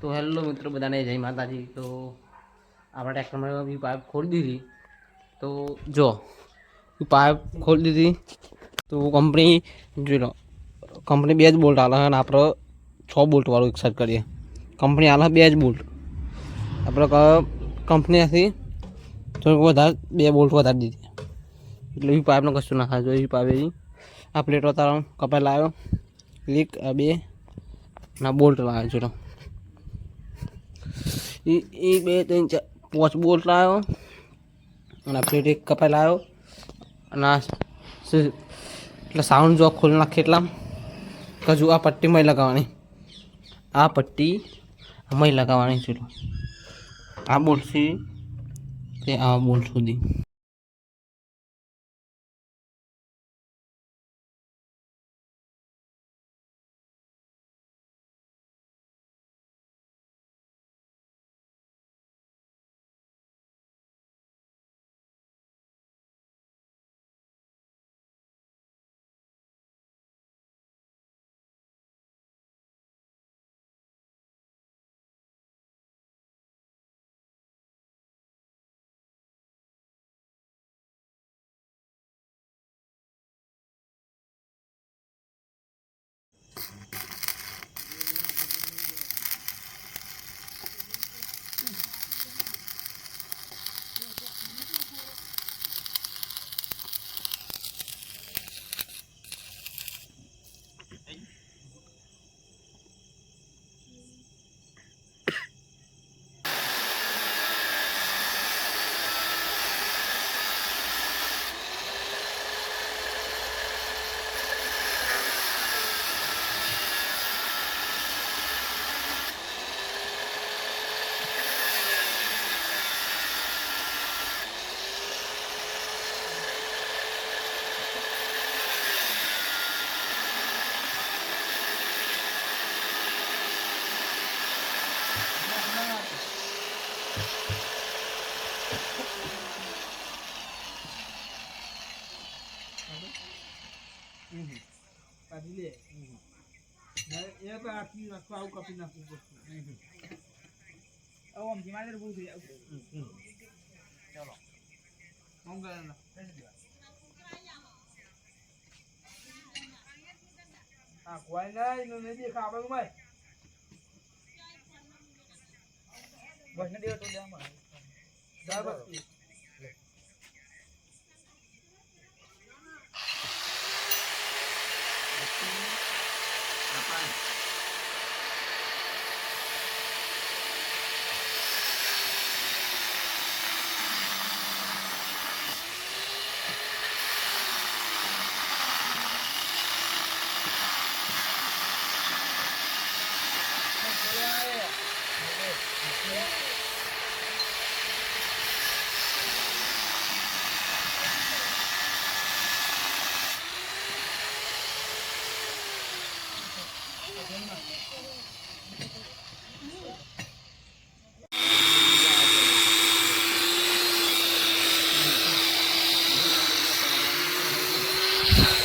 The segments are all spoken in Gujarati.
તો હેલો મિત્રો બધાને જય માતાજી। તો આપણા ટ્રેક્ટરમાં બી પાઇપ ખોલી દીધી। તો જો પાઇપ ખોલી દીધી તો કંપની જોઈ લો, કંપની 2 જ બોલ્ટ આલે અને આપણે 6 બોલ્ટ વાળું એક સાઈડ કરીએ। કંપની આલે 2 જ બોલ્ટ, આપણે કંપનીથી થોડુંક વધારે 2 બોલ્ટ વધારી દીધી એટલે એ પાઇપને કશું ના થાય। જો એ પાઇપ આ પ્લેટો તારો કપાઈ લાવ્યો, લીક આ 2 ના બોલ્ટ લાવ્યો જોડો, એ 2 3 4 5 બોલ્ટ લાવ્યો અને પ્લેટ એક કપાઈ લાવ્યો અને એટલે સાઉન્ડ જો ખોલી નાખે એટલા હજુ આ પટ્ટી મય લગાવવાની, આ પટ્ટી મય લગાવવાની છે। આ બોલ્ટથી તે આ બોલ્ટ સુધી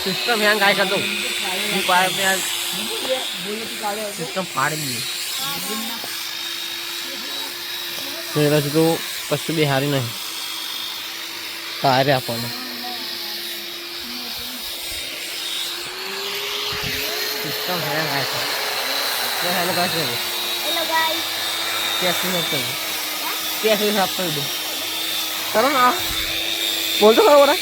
सिस्टम हैंग काय कर दो, ये पाइप में सिस्टम फाड़ दिए मेरा तो कશું બિહારી નહીં તારે આપણને સિસ્ટમ હેંગ આય છે। હેલો ગાઈસ, कैसे होता है, कैसे साफ कर दो करो ना, बोल तो करो बोला।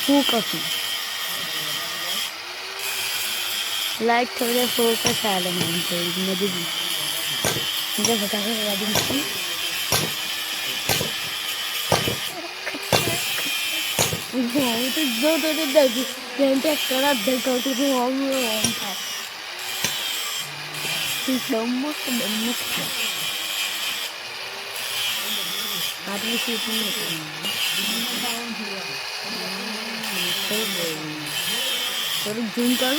શું કશું લાઈટ થોડે ફોકસ આલે મને થોડી મજબૂત જો ફટાફટ વાદી મૂકી હું તો જો તો દર્દી જેન્ટે કરા ધકાવતું હું આવું થાય ડમક આટલી સીટ નહીં થોડુંક ઝૂમ કરું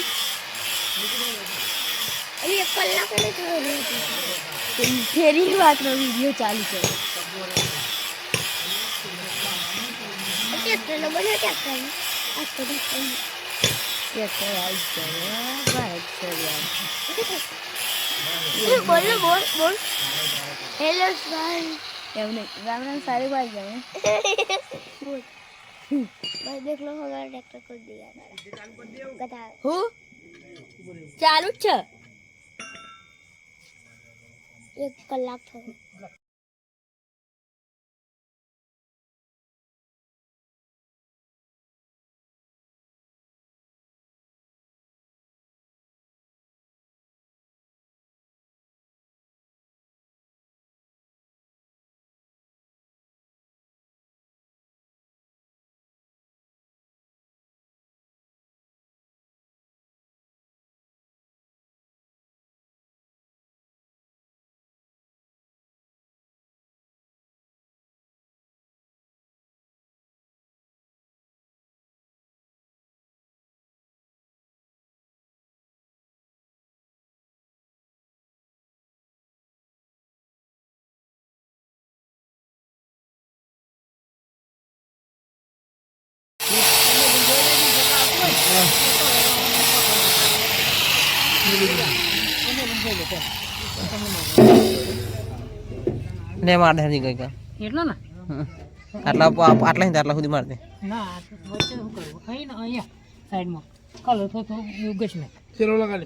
ફેરી વાતનો વિડીયો ચાલુ કર્યો ટ્રેક્ટર આવી ગયો બોલો બોલ બોલ હેલો ભાઈ એવું નહીં રામ રામ સારી बात जाए बोल भाई देख लो हमारा ट्रैक्टर को दिया बता हूँ चालू छ 1 કલાક થયો ને માર દે ની કઈ એટલો ને આટલા સુધી માર દે ના વચ્ચે શું કરવું અહીં ને અહીંયા સાઈડમાં કલર થોડું યોગેશ ને ચલો લગા લે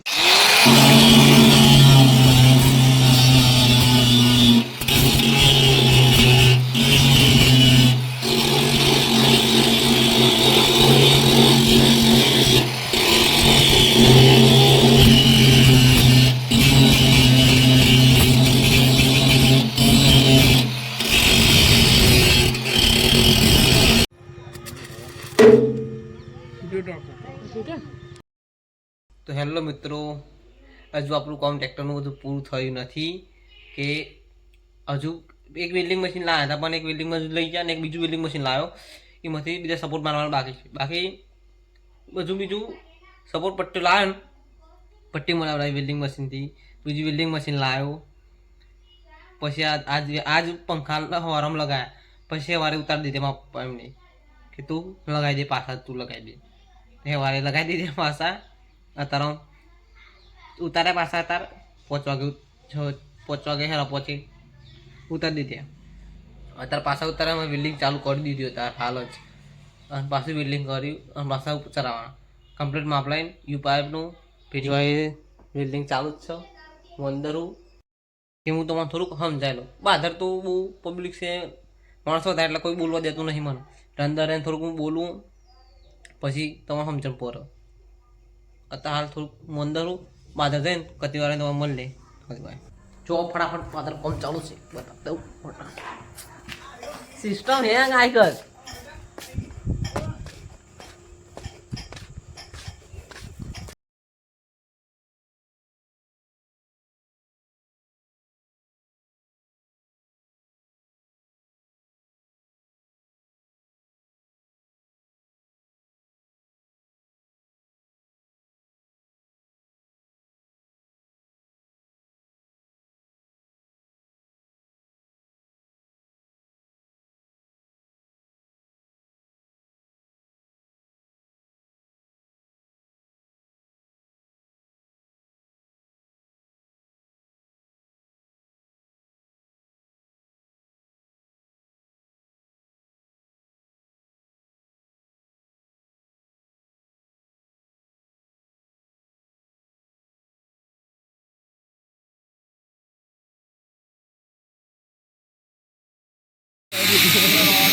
તો હેલો મિત્રો હજુ આપણું કામ ટ્રેક્ટરનું બધું પૂરું થયું નથી કે હજુ એક વેલ્ડિંગ મશીન લાવ્યા હતા પણ એક વેલ્ડિંગ મશીન લઈ ગયા અને એક બીજું વેલ્ડિંગ મશીન લાવ્યો એમાંથી બીજા સપોર્ટ મારવાનું બાકી છે બાકી બીજું સપોર્ટ પટ્ટી લાવ્યો ને પટ્ટી મરાવડાવી વેલ્ડિંગ મશીનથી બીજું વેલ્ડિંગ મશીન લાવ્યો પછી આજ પંખા હવારમાં લગાવ્યા પછી સવારે ઉતારી દીધે મારા પપ્પા એમને કે તું લગાવી દે પાછા તું લગાવી દે સવારે લગાવી દીધે પાછા અત્યારે ઉતાર્યા પાછા અત્યારે 5 વાગે હેરા પહોંચી ઉતારી દીધે અત્યારે પાછા ઉતાર્યા વેલ્ડિંગ ચાલુ કરી દીધું અત્યારે હાલ જ અને પાછું વેલ્ડિંગ કર્યું અને પાછા ચલાવવાના કમ્પ્લીટ માપ લાઈન યુ પાઇપનું ફેરી વેલ્ડિંગ ચાલુ જ છે અંદરું કે હું તમને થોડુંક સમજાય લો બહાર તો બહુ પબ્લિક છે માણસો હતા એટલે કોઈ બોલવા દેતું નહીં મને અંદર એને થોડુંક હું બોલું પછી તમે સમજણ પડે અત્યારે હાલ થોડુંક મંદરું બાધર થઈને કતી વાર તમે મળી લે જો ફટાફટ બાધર પંપ ચાલુ છે બતા દઉં સિસ્ટમ હેંગ આઈ ગઈ છે